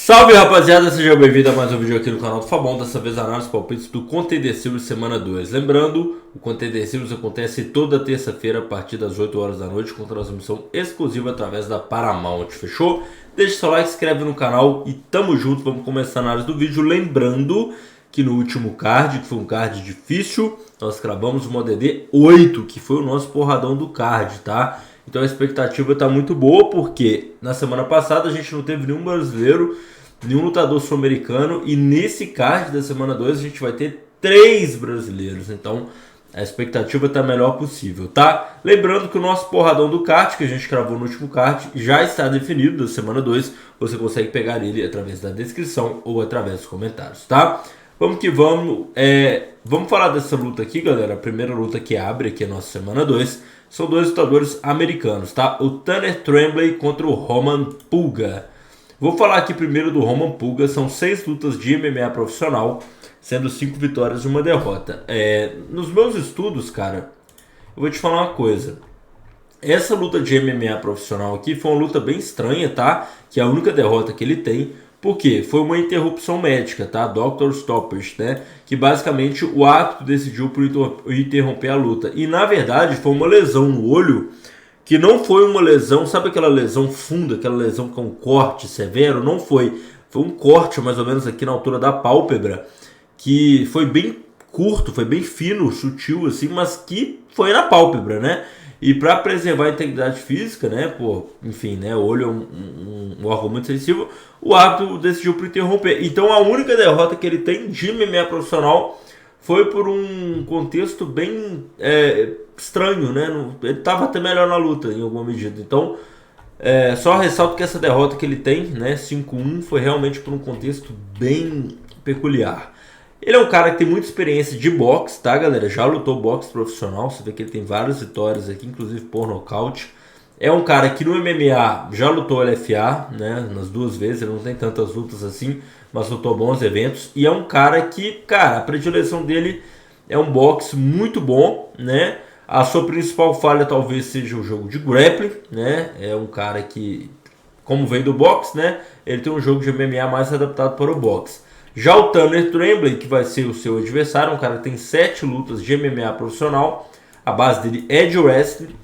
Salve rapaziada, seja bem-vindo a mais um vídeo aqui no canal do Fabão. Dessa vez análise palpites do Contender Series semana 2. Lembrando, o Contender Series acontece toda terça-feira a partir das 8 horas da noite com transmissão exclusiva através da Paramount, fechou? Deixa seu like, se inscreve no canal e tamo junto, vamos começar a análise do vídeo. Lembrando que no último card, que foi um card difícil, nós cravamos uma DD 8, que foi o nosso porradão do card, tá? Então a expectativa está muito boa, porque na semana passada a gente não teve nenhum brasileiro, nenhum lutador sul-americano, e nesse card da semana 2 a gente vai ter 3 brasileiros. Então a expectativa está a melhor possível, tá? Lembrando que o nosso porradão do card, que a gente gravou no último card, já está definido da semana 2. Você consegue pegar ele através da descrição ou através dos comentários, tá? Vamos que vamos. Vamos falar dessa luta aqui, galera. A primeira luta que abre aqui a nossa semana 2. São dois lutadores americanos, tá? O Tanner Tremblay contra o Roman Puga. Vou falar aqui primeiro do Roman Puga. São 6 lutas de MMA profissional, sendo 5 vitórias e 1 derrota. Nos meus estudos, cara, eu vou te falar uma coisa. Essa luta de MMA profissional aqui foi uma luta bem estranha, tá? Que é a única derrota que ele tem. Por quê? Foi uma interrupção médica, tá? Doctor Stoppage, né? Que basicamente o árbitro decidiu por interromper a luta. E na verdade foi uma lesão no olho, que não foi uma lesão, sabe aquela lesão funda, aquela lesão com um corte severo? Não foi. Foi um corte mais ou menos aqui na altura da pálpebra, que foi bem curto, foi bem fino, sutil assim, mas que foi na pálpebra, né? E para preservar a integridade física, né, enfim, né, o olho é um órgão muito sensível, o árbitro decidiu por interromper. Então a única derrota que ele tem de MMA profissional foi por um contexto bem estranho, né? Ele estava até melhor na luta em alguma medida. Então, só ressalto que essa derrota que ele tem, né, 5-1, foi realmente por um contexto bem peculiar. Ele é um cara que tem muita experiência de boxe, tá, galera? Já lutou boxe profissional, você vê que ele tem várias vitórias aqui, inclusive por nocaute. É um cara que no MMA já lutou LFA, né, nas 2 vezes, ele não tem tantas lutas assim, mas lutou bons eventos. E é um cara que, cara, a predileção dele é um boxe muito bom, né? A sua principal falha talvez seja o jogo de grappling, né? É um cara que, como vem do boxe, né, ele tem um jogo de MMA mais adaptado para o boxe. Já o Tanner Tremblay, que vai ser o seu adversário, um cara que tem 7 lutas de MMA profissional. A base dele é de wrestling.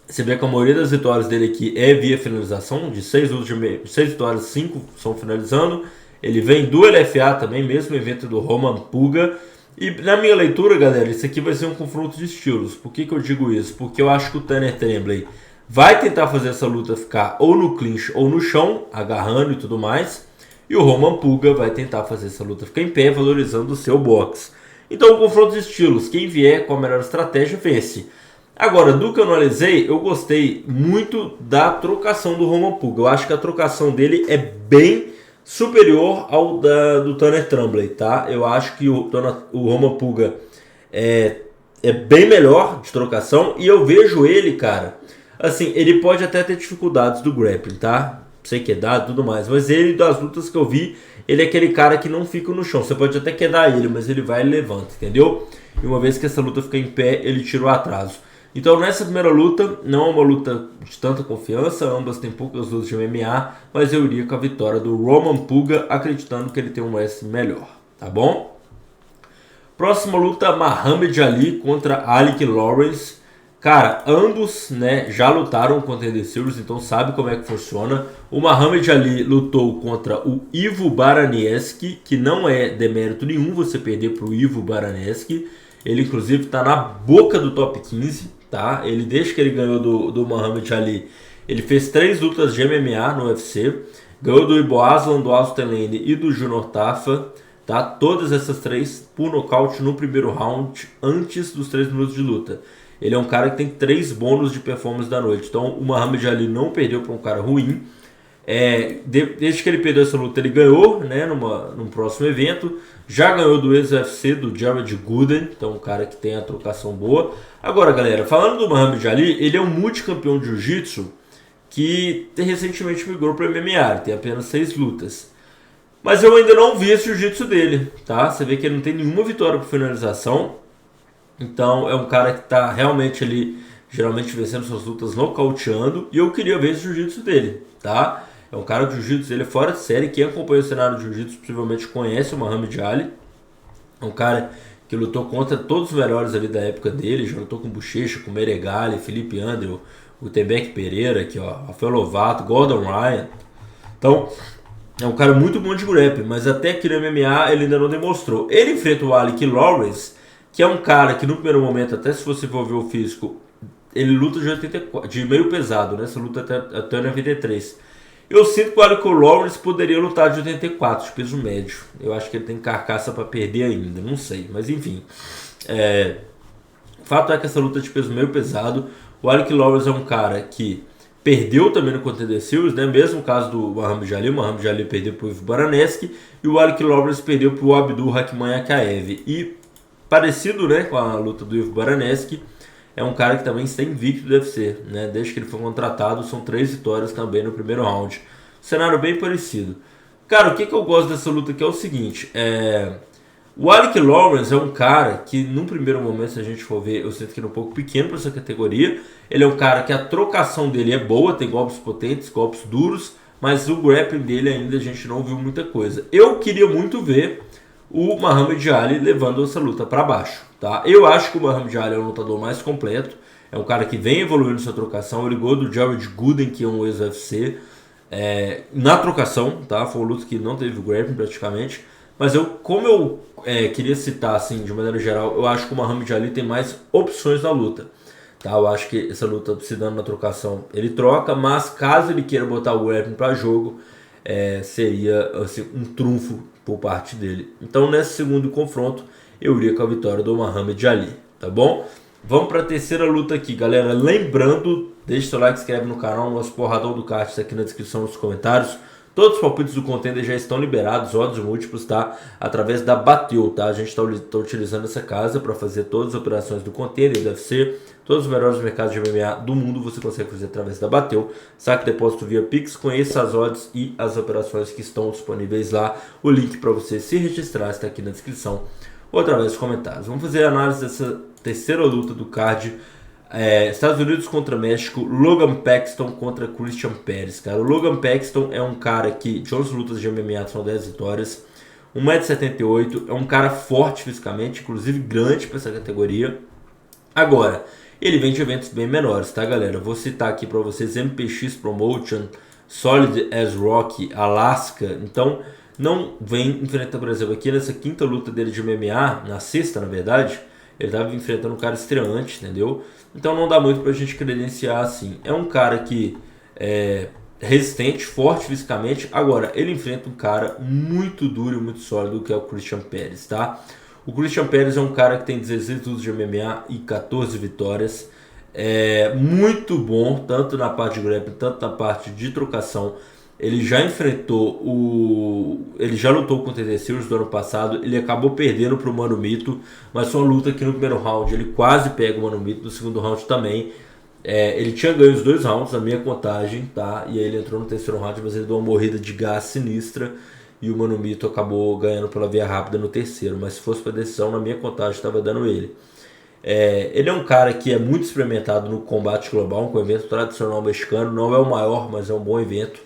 Você vê que a maioria das vitórias dele aqui é via finalização. De 6 vitórias, 5 são finalizando. Ele vem do LFA também, mesmo evento do Roman Puga. E na minha leitura, galera, isso aqui vai ser um confronto de estilos. Por que eu digo isso? Porque eu acho que o Tanner Tremblay vai tentar fazer essa luta ficar ou no clinch ou no chão, agarrando e tudo mais. E o Roman Puga vai tentar fazer essa luta ficar em pé, valorizando o seu boxe. Então, o confronto de estilos, quem vier com a melhor estratégia vence. Agora, do que eu analisei, eu gostei muito da trocação do Roman Puga. Eu acho que a trocação dele é bem superior ao do Tanner Tremblay, tá? Eu acho que o Roman Puga é bem melhor de trocação. E eu vejo ele, cara, assim, ele pode até ter dificuldades do grappling, tá? Sei quedar e tudo mais, mas ele, das lutas que eu vi, ele é aquele cara que não fica no chão. Você pode até quedar ele, mas ele vai e levanta, entendeu? E uma vez que essa luta fica em pé, ele tira o atraso. Então nessa primeira luta, não é uma luta de tanta confiança, ambas têm poucas lutas de MMA, mas eu iria com a vitória do Roman Puga, acreditando que ele tem um wrestling melhor, tá bom? Próxima luta, Muhammad Ali contra Alec Lawrence. Cara, ambos, né, já lutaram contra The Series, então sabe como é que funciona. O Muhammad Ali lutou contra o Ivo Baranieski, que não é demérito nenhum você perder para o Ivo Baranieski. Ele, inclusive, está na boca do top 15, tá? Ele, desde que ele ganhou do Muhammad Ali, ele fez 3 lutas de MMA no UFC. Ganhou do Ibo Aslan, do Austin Lane e do Junior Tafa, tá? Todas essas 3 por nocaute no primeiro round, antes dos 3 minutos de luta. Ele é um cara que tem 3 bônus de performance da noite. Então o Muhammad Ali não perdeu para um cara ruim. Desde que ele perdeu essa luta, ele ganhou, né, num próximo evento. Já ganhou do ex-UFC, do Jared Gooden. Então um cara que tem a trocação boa. Agora, galera, falando do Muhammad Ali, ele é um multicampeão de jiu-jitsu que recentemente migrou para MMA. Ele tem apenas 6 lutas. Mas eu ainda não vi esse jiu-jitsu dele, tá? Você vê que ele não tem nenhuma vitória por finalização. Então é um cara que está realmente ali, geralmente vencendo suas lutas nocauteando. E eu queria ver esse jiu-jitsu dele, tá? É um cara de jiu-jitsu, ele é fora de série. Quem acompanha o cenário de jiu-jitsu possivelmente conhece o Muhammad Ali. É um cara que lutou contra todos os melhores ali da época dele. Já lutou com Buchecha, com Meregali, Felipe Andrew, o Tebec Pereira, aqui, ó, Rafael Lovato, Gordon Ryan. Então, é um cara muito bom de grappling, mas até aqui no MMA ele ainda não demonstrou. Ele enfrenta o Alec Lawrence, que é um cara que no primeiro momento, até se você for ver o físico, ele luta de 84, de meio pesado, né? Essa luta até 93. Eu sinto que o Alec Lawrence poderia lutar de 84, de peso médio. Eu acho que ele tem carcaça para perder ainda, não sei, mas enfim. O fato é que essa luta de peso meio pesado, o Alec Lawrence é um cara que perdeu também no Contender Series, né? Mesmo caso do Muhammad Ali, o Muhammad Ali perdeu para o Ivo Baraneski e o Alec Lawrence perdeu para o Abdul Rakhmonjakaev. E parecido, né, com a luta do Ivo Baraneski, é um cara que também está invicto do UFC, né? Desde que ele foi contratado, são 3 vitórias também no primeiro round. Cenário bem parecido. Cara, o que eu gosto dessa luta aqui é o seguinte, o Alec Lawrence é um cara que, num primeiro momento, se a gente for ver, eu sinto que ele é um pouco pequeno para essa categoria. Ele é um cara que a trocação dele é boa, tem golpes potentes, golpes duros, mas o grappling dele ainda a gente não viu muita coisa. Eu queria muito ver o Muhammad Ali levando essa luta para baixo, tá? Eu acho que o Muhammad Ali é um lutador mais completo, é um cara que vem evoluindo sua trocação. Ele ligou do Jared Gooden, que é um ex-UFC, na trocação, tá? Foi uma luta que não teve grappling praticamente. Mas como eu queria citar assim, de maneira geral, eu acho que o Muhammad Ali tem mais opções na luta. Tá? Eu acho que essa luta se dando na trocação, ele troca, mas caso ele queira botar o grappling para jogo, seria assim, um trunfo por parte dele. Então nesse segundo confronto, eu iria com a vitória do Muhammad Ali, tá bom? Vamos para a terceira luta aqui, galera. Lembrando, deixa seu like, se inscreve no canal, nosso porradão do kart está aqui na descrição, nos comentários. Todos os palpites do Contender já estão liberados, odds múltiplos, tá? Através da Bateu, tá? A gente está utilizando essa casa para fazer todas as operações do Contender, do UFC, todos os melhores mercados de MMA do mundo você consegue fazer através da Bateu. Saque depósito via Pix, conheça as odds e as operações que estão disponíveis lá. O link para você se registrar está aqui na descrição ou através dos comentários. Vamos fazer a análise dessa terceira luta do card. Estados Unidos contra México, Logan Paxton contra Christian Perez, cara. O Logan Paxton é um cara que, de 11 lutas de MMA, são 10 vitórias, 1,78 m, é um cara forte fisicamente, inclusive grande para essa categoria. Agora, ele vem de eventos bem menores, tá, galera? Vou citar aqui para vocês MPX Promotion, Solid as Rock, Alaska. Então, não vem enfrentar, por exemplo, aqui nessa quinta luta dele de MMA, na sexta, na verdade, ele estava enfrentando um cara estreante, entendeu? Então não dá muito pra gente credenciar assim. É um cara que é resistente, forte fisicamente. Agora, ele enfrenta um cara muito duro e muito sólido, que é o Christian Perez, tá? O Christian Perez é um cara que tem 16 lutas de MMA e 14 vitórias. É muito bom, tanto na parte de grappling, tanto na parte de trocação. Ele já ele já lutou contra o Contender Series do ano passado. Ele acabou perdendo para o Mano Mito, mas foi uma luta que no primeiro round ele quase pega o Mano Mito, no segundo round também. Ele tinha ganho os 2 rounds na minha contagem, tá? E aí ele entrou no terceiro round, mas ele deu uma morrida de gás sinistra e o Mano Mito acabou ganhando pela via rápida no terceiro. Mas se fosse para decisão, na minha contagem estava dando ele. Ele é um cara que é muito experimentado no combate global, um evento tradicional mexicano. Não é o maior, mas é um bom evento.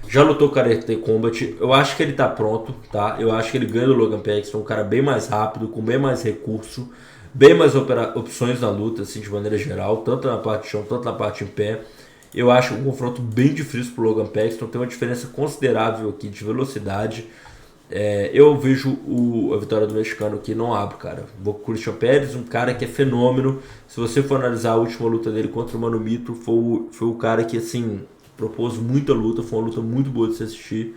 Já lutou Karate Combat, eu acho que ele tá pronto, tá? Eu acho que ele ganha do Logan Paxton, um cara bem mais rápido, com bem mais recurso, bem mais opções na luta, assim, de maneira geral, tanto na parte de chão, tanto na parte em pé. Eu acho um confronto bem difícil pro Logan Paxton, tem uma diferença considerável aqui de velocidade. Eu vejo a vitória do mexicano aqui, não abro, cara. Vou com o Christian Perez, um cara que é fenômeno. Se você for analisar a última luta dele contra o Mano Mito, foi o cara que, assim, propôs muita luta, foi uma luta muito boa de se assistir.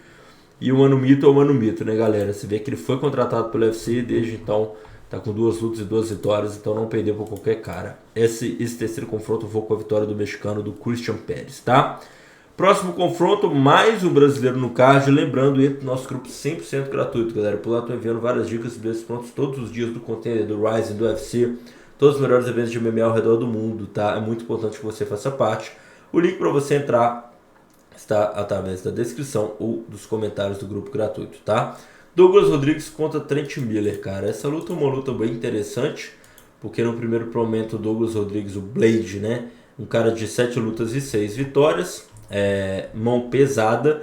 E o Mano Mito é o Mano Mito, né, galera? Você vê que ele foi contratado pelo UFC, desde então tá com 2 lutas e 2 vitórias, então não perdeu por qualquer cara. Esse terceiro confronto eu vou com a vitória do mexicano, do Christian Perez, tá? Próximo confronto, mais um brasileiro no card. Lembrando, entre no nosso grupo 100% gratuito, galera. Por lá estou enviando várias dicas desses prontos todos os dias do Contender, do Rising, do UFC, todos os melhores eventos de MMA ao redor do mundo, tá? É muito importante que você faça parte. O link para você entrar está através da descrição ou dos comentários do grupo gratuito, tá? Douglas Rodrigues contra Trent Miller, cara. Essa luta é uma luta bem interessante, porque no primeiro momento o Douglas Rodrigues, o Blade, né? Um cara de 7 lutas e 6 vitórias, mão pesada,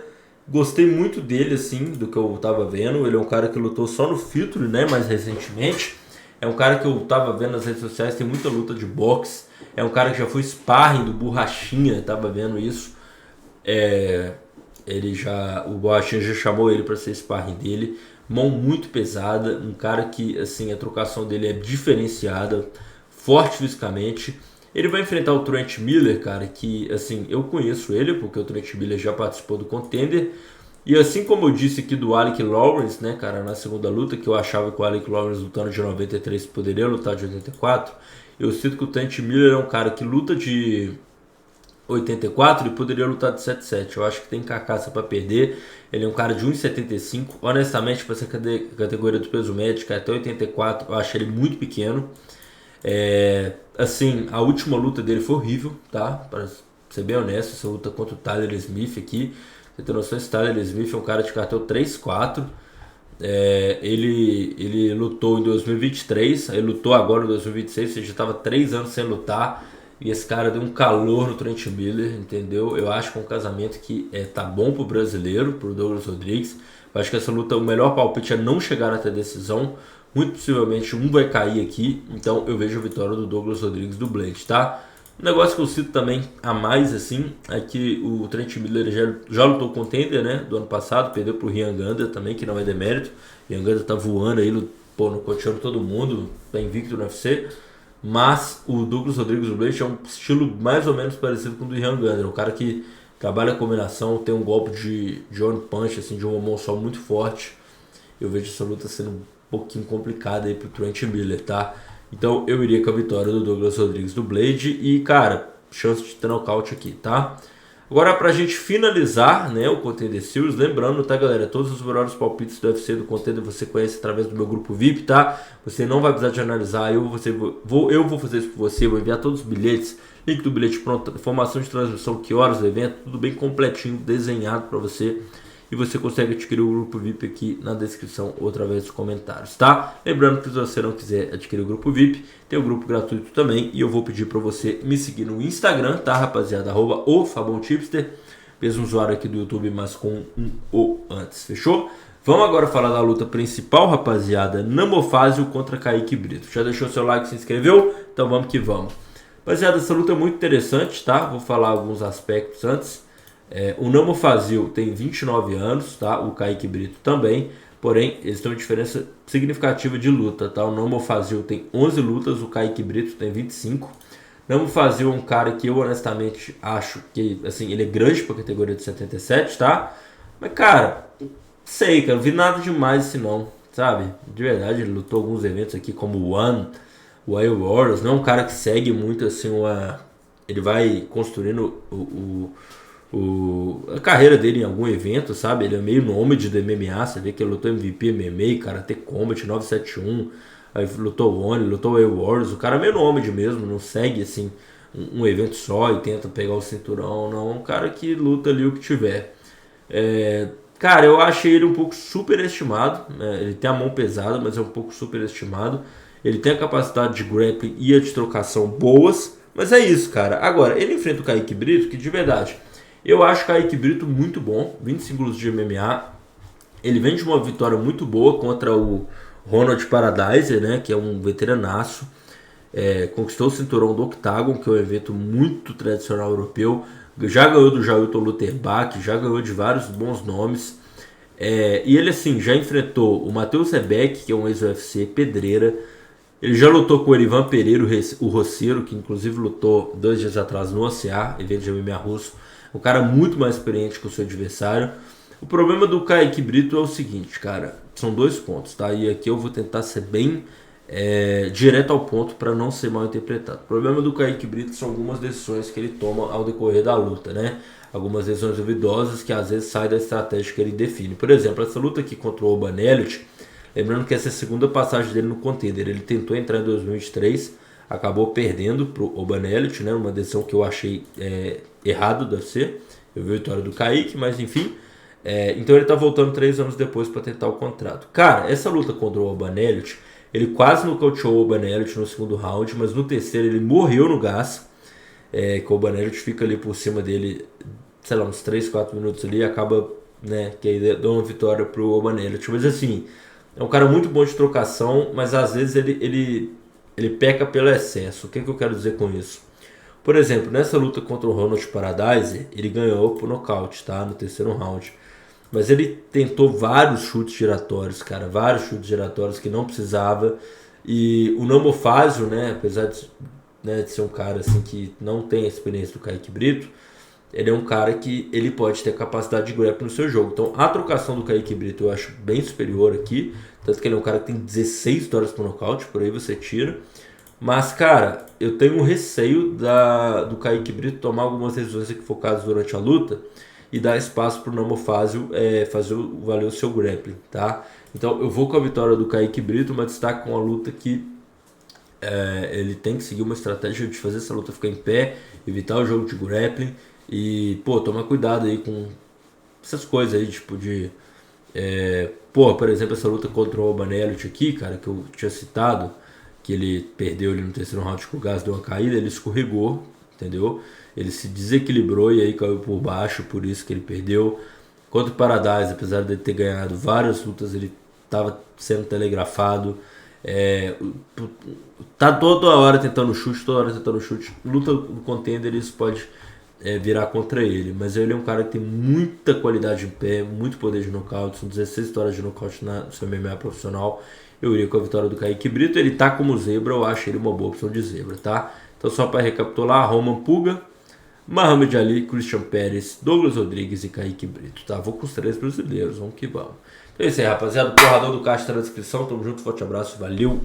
Gostei muito dele, assim, do que eu tava vendo. Ele é um cara que lutou só no filtro, né, mais recentemente. É um cara que eu tava vendo nas redes sociais, tem muita luta de boxe. É um cara que já foi sparring do Borrachinha, tava vendo isso. É, o Borrachinha já chamou ele para ser sparring dele. Mão muito pesada, um cara que, assim, a trocação dele é diferenciada, forte fisicamente. Ele vai enfrentar o Trent Miller, cara, que, assim, eu conheço ele, porque o Trent Miller já participou do Contender. E assim como eu disse aqui do Alec Lawrence, né, cara, na segunda luta, que eu achava que o Alec Lawrence lutando de 93 poderia lutar de 84, eu sinto que o Trent Miller é um cara que luta de 84 e poderia lutar de 77. Eu acho que tem carcaça para perder. Ele é um cara de 1,75. Honestamente, para essa categoria do peso médio, até 84, eu acho ele muito pequeno. Assim, a última luta dele foi horrível, tá? Para ser bem honesto, essa luta contra o Tyler Smith aqui. Você tem noção, esse Tyler Smith é um cara de cartel 3-4. Ele lutou em 2023, ele lutou agora em 2026, ou seja, estava 3 anos sem lutar. E esse cara deu um calor no Trent Miller, entendeu? Eu acho que é um casamento que tá bom pro brasileiro, pro Douglas Rodrigues. Eu acho que essa luta, o melhor palpite é não chegar até a decisão. Muito possivelmente um vai cair aqui, então eu vejo a vitória do Douglas Rodrigues do Blade, tá? Um negócio que eu cito também a mais, assim, é que o Trent Miller já lutou Contender, né, do ano passado, perdeu pro Ryan Ganda também, que não é demérito. Ryan Ganda tá voando aí, nocauteando todo mundo, tá invicto no UFC. Mas o Douglas Rodrigues do Blade é um estilo mais ou menos parecido com o do Ryan Ganda, um cara que trabalha a combinação, tem um golpe de one punch, assim, de uma mão só muito forte. Eu vejo essa luta sendo um pouquinho complicada aí pro Trent Miller, tá? Então eu iria com a vitória do Douglas Rodrigues do Blade e, cara, chance de ter nocaute aqui, tá? Agora, pra gente finalizar, né, o Contender Series, lembrando, tá, galera, todos os melhores palpites do UFC do Contender você conhece através do meu grupo VIP, tá? Você não vai precisar de analisar, eu vou fazer isso por você, vou enviar todos os bilhetes, link do bilhete pronto, informação de transmissão, que horas do evento, tudo bem completinho, desenhado pra você. E você consegue adquirir o grupo VIP aqui na descrição ou através dos comentários, tá? Lembrando que se você não quiser adquirir o grupo VIP, tem o grupo gratuito também. E eu vou pedir para você me seguir no Instagram, tá, rapaziada? @ofabonchipster, mesmo usuário aqui do YouTube, mas com um O antes, fechou? Vamos agora falar da luta principal, rapaziada. Namofásio contra Kaique Brito. Já deixou seu like, se inscreveu? Então vamos que vamos. Rapaziada, essa luta é muito interessante, tá? Vou falar alguns aspectos antes. O Namofazil tem 29 anos, tá? O Kaique Brito também, porém eles têm uma diferença significativa de luta, tá? O Namofazil tem 11 lutas, o Kaique Brito tem 25. O Namofazil é um cara que eu honestamente acho que, assim, ele é grande pra categoria de 77, tá? Mas, cara, sei, cara, não vi nada demais assim não, sabe? De verdade, ele lutou alguns eventos aqui como o One, o Wild Warriors, não é um cara que segue muito, assim, ele vai construindo a carreira dele em algum evento, sabe? Ele é meio nômade do MMA, você vê que ele lutou MVP, MMA, Karate Combat 971, aí lutou One, lutou Wild Warriors, o cara é meio nômade mesmo, não segue assim um evento só e tenta pegar o cinturão, não, é um cara que luta ali o que tiver. Cara, eu achei ele um pouco superestimado, né? Ele tem a mão pesada, mas é um pouco superestimado. Ele tem a capacidade de grappling e a de trocação boas, mas é isso, cara. Agora, ele enfrenta o Kaique Brito, que de verdade, eu acho o Kaique Brito muito bom, 25 lutas de MMA. Ele vem de uma vitória muito boa contra o Ronald Paradise, né, que é um veteranaço. Conquistou o cinturão do Octagon, que é um evento muito tradicional europeu. Já ganhou do Jailton Lutherbach, já ganhou de vários bons nomes. E ele, assim, já enfrentou o Matheus Rebeck, que é um ex-UFC, pedreira. Ele já lutou com o Erivan Pereira, o Rosseiro, que inclusive lutou 2 dias atrás no OCA, evento de MMA russo. Um cara muito mais experiente que o seu adversário. O problema do Kaique Brito é o seguinte, cara. São 2 pontos, tá? E aqui eu vou tentar ser bem direto ao ponto para não ser mal interpretado. O problema do Kaique Brito são algumas decisões que ele toma ao decorrer da luta, né? Algumas decisões duvidosas que às vezes saem da estratégia que ele define. Por exemplo, essa luta aqui contra o Oban Elliott, lembrando que essa é a segunda passagem dele no Contender. Ele tentou entrar em 2023, acabou perdendo pro Oban Elliott, né? Uma decisão que eu achei errado do UFC. Eu vi a vitória do Kaique, mas enfim. Então ele tá voltando 3 anos depois para tentar o contrato. Cara, essa luta contra o Oban Elliott, ele quase nocauteou o Oban Elliott no segundo round, mas no terceiro ele morreu no gás. Que o Oban Elliott fica ali por cima dele, sei lá, uns 3, 4 minutos ali, acaba né? Que aí deu uma vitória pro Obanelli. Mas assim, é um cara muito bom de trocação, mas às vezes ele peca pelo excesso. O que eu quero dizer com isso? Por exemplo, nessa luta contra o Ronald Paradise, ele ganhou por nocaute, tá? No terceiro round. Mas ele tentou vários chutes giratórios, cara. Vários chutes giratórios que não precisava. E o Namofásio, né? Apesar de ser um cara assim que não tem a experiência do Kaique Brito, ele é um cara que ele pode ter capacidade de grappling no seu jogo. Então a trocação do Kaique Brito eu acho bem superior aqui. Tanto que ele é um cara que tem 16 vitórias por nocaute, por aí você tira. Mas, cara, eu tenho um receio do Kaique Brito tomar algumas decisões equivocadas durante a luta e dar espaço pro Namofásio fazer valer o seu grappling, tá? Então eu vou com a vitória do Kaique Brito, mas destaco com a luta que ele tem que seguir uma estratégia de fazer essa luta ficar em pé, evitar o jogo de grappling e, pô, tomar cuidado aí com essas coisas aí, tipo de... por exemplo, essa luta contra o Obanelli aqui, cara, que eu tinha citado, que ele perdeu ali no terceiro round com o Gás, deu uma caída, ele escorregou, entendeu? Ele se desequilibrou e aí caiu por baixo, por isso que ele perdeu. Contra o Paradise, apesar de ele ter ganhado várias lutas, ele estava sendo telegrafado. Tá toda hora tentando chute, toda hora tentando chute. Luta no contender, isso pode virar contra ele. Mas ele é um cara que tem muita qualidade em pé, muito poder de nocaute. São 16 vitórias de nocaute no seu MMA profissional. Eu iria com a vitória do Kaique Brito. Ele tá como zebra, eu acho ele uma boa opção de zebra, tá? Então só para recapitular, Roman Puga, Muhammad Ali, Christian Pérez, Douglas Rodrigues e Kaique Brito, tá? Vou com os 3 brasileiros, vamos que vamos. Então é isso aí, rapaziada. Porradão do caixa tá na descrição. Tamo junto, forte abraço, valeu!